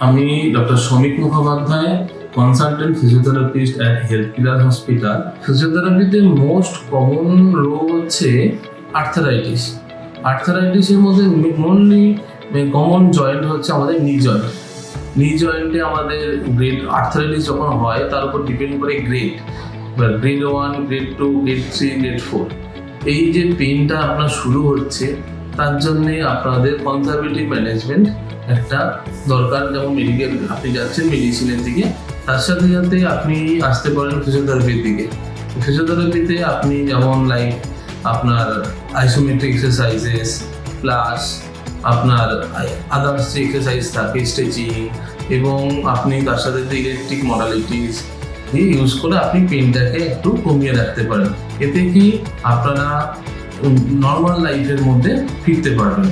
আমি doctor Shramik Mukhopadhyay, consultant physiotherapist at health care hospital. ফিজিওথেরাপিতে most common রোগ হচ্ছে আর্থারাইটিস। আর্থারাইটিসের মধ্যে মেনলি কমন জয়েন্ট হচ্ছে আমাদের নি জয়েন্ট। নি জয়েন্টে আমাদের গ্রেড আর্থারাইটিস যখন হয় তার উপর ডিপেন্ড করে গ্রেড 1, গ্রেড 2, গ্রেড 3, গ্রেড 4। এই যে পেনটা আপনার শুরু হচ্ছে তার জন্যে আপনাদের কনজারভেটিভ ম্যানেজমেন্ট একটা দরকার। যেমন মেডিকেল আপনি যাচ্ছেন মেডিসিনের দিকে, তার সাথে সাথে আপনি আসতে পারেন ফিজিওথেরাপির দিকে। ফিজিওথেরাপিতে আপনি যেমন আপনার আইসোমেট্রিক এক্সারসাইজেস প্লাস আপনার আদার্স যে এক্সারসাইজ থাকে স্ট্রেচিং, এবং আপনি তার সাথে ইলেকট্রিক মডালিটিস ইউজ করে আপনি পেনটাকে একটু কমিয়ে রাখতে পারেন। এতে কি আপনারা নর্মাল লাইফের মধ্যে ফিরতে পারবেন।